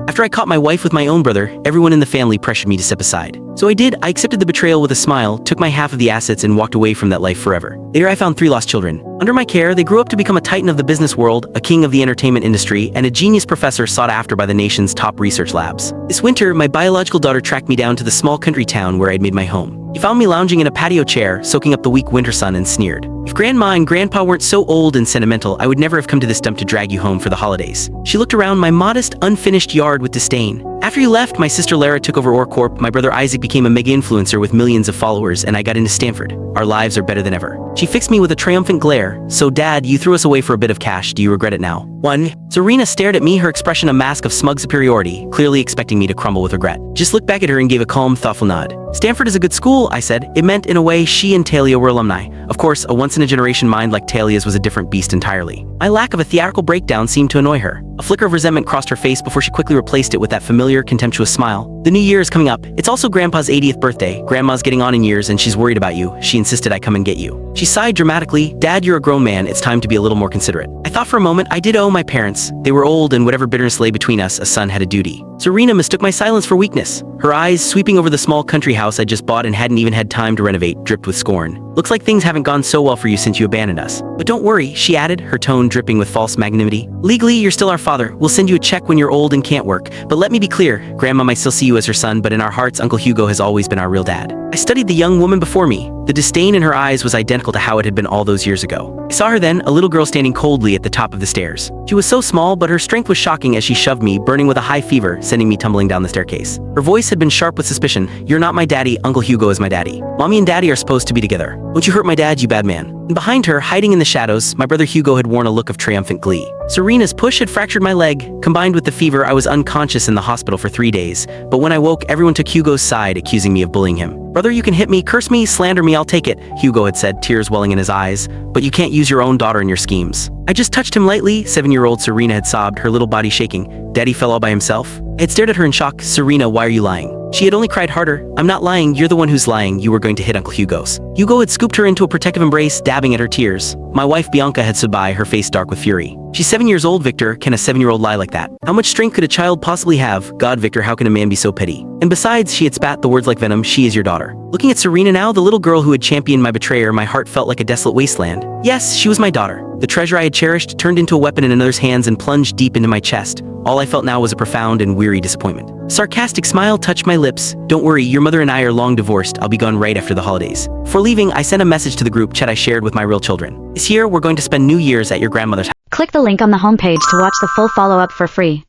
After I caught my wife with my own brother, everyone in the family pressured me to step aside. So I did. I accepted the betrayal with a smile, took my half of the assets and walked away from that life forever. Later I found 3 lost children. Under my care, they grew up to become a titan of the business world, a king of the entertainment industry, and a genius professor sought after by the nation's top research labs. This winter, my biological daughter tracked me down to the small country town where I'd made my home. She found me lounging in a patio chair, soaking up the weak winter sun, and sneered. If Grandma and Grandpa weren't so old and sentimental, I would never have come to this dump to drag you home for the holidays. She looked around my modest, unfinished yard with disdain. After you left, my sister Lara took over OrCorp, my brother Isaac became a mega influencer with millions of followers, and I got into Stanford. Our lives are better than ever. She fixed me with a triumphant glare. So Dad, you threw us away for a bit of cash. Do you regret it now? 1. Serena stared at me, her expression a mask of smug superiority, clearly expecting me to crumble with regret. Just looked back at her and gave a calm, thoughtful nod. Stanford is a good school, I said. It meant, in a way, she and Talia were alumni. Of course, a once-in-a-generation mind like Talia's was a different beast entirely. My lack of a theatrical breakdown seemed to annoy her. A flicker of resentment crossed her face before she quickly replaced it with that familiar, contemptuous smile. The new year is coming up. It's also Grandpa's 80th birthday. Grandma's getting on in years and she's worried about you. She insisted I come and get you. She sighed dramatically. Dad, you're a grown man. It's time to be a little more considerate. I thought for a moment I did owe my parents. They were old and whatever bitterness lay between us, a son had a duty. Serena mistook my silence for weakness. Her eyes, sweeping over the small country house I just bought and hadn't even had time to renovate, dripped with scorn. Looks like things haven't gone so well for you since you abandoned us. But don't worry, she added, her tone dripping with false magnanimity. Legally, you're still our father. We'll send you a check when you're old and can't work. But let me be clear, Grandma might still see you as her son, but in our hearts, Uncle Hugo has always been our real dad. I studied the young woman before me. The disdain in her eyes was identical to how it had been all those years ago. I saw her then, a little girl standing coldly at the top of the stairs. She was so small, but her strength was shocking as she shoved me, burning with a high fever, sending me tumbling down the staircase. Her voice had been sharp with suspicion. You're not my daddy, Uncle Hugo is my daddy. Mommy and Daddy are supposed to be together. Won't you hurt my dad, you bad man? And behind her, hiding in the shadows, my brother Hugo had worn a look of triumphant glee. Serena's push had fractured my leg. Combined with the fever, I was unconscious in the hospital for 3 days. But when I woke, everyone took Hugo's side, accusing me of bullying him. Brother, you can hit me, curse me, slander me, I'll take it, Hugo had said, tears welling in his eyes. But you can't use your own daughter in your schemes. I just touched him lightly, 7-year-old Serena had sobbed, her little body shaking. Daddy fell all by himself? I had stared at her in shock. Serena, why are you lying? She had only cried harder. I'm not lying, you're the one who's lying. You were going to hit Uncle Hugo's. Hugo had scooped her into a protective embrace, dabbing at her tears. My wife Bianca had stood by, her face dark with fury. She's 7 years old, Victor. Can a 7-year-old lie like that? How much strength could a child possibly have? God, Victor, how can a man be so petty? And besides, she had spat the words like venom, she is your daughter. Looking at Serena now, the little girl who had championed my betrayer, my heart felt like a desolate wasteland. Yes, she was my daughter. The treasure I had cherished turned into a weapon in another's hands and plunged deep into my chest. All I felt now was a profound and weary disappointment. A sarcastic smile touched my lips. Don't worry, your mother and I are long divorced. I'll be gone right after the holidays. Before leaving, I sent a message to the group chat I shared with my real children. This year, we're going to spend New Year's at your grandmother's house. Click the link on the homepage to watch the full follow-up for free.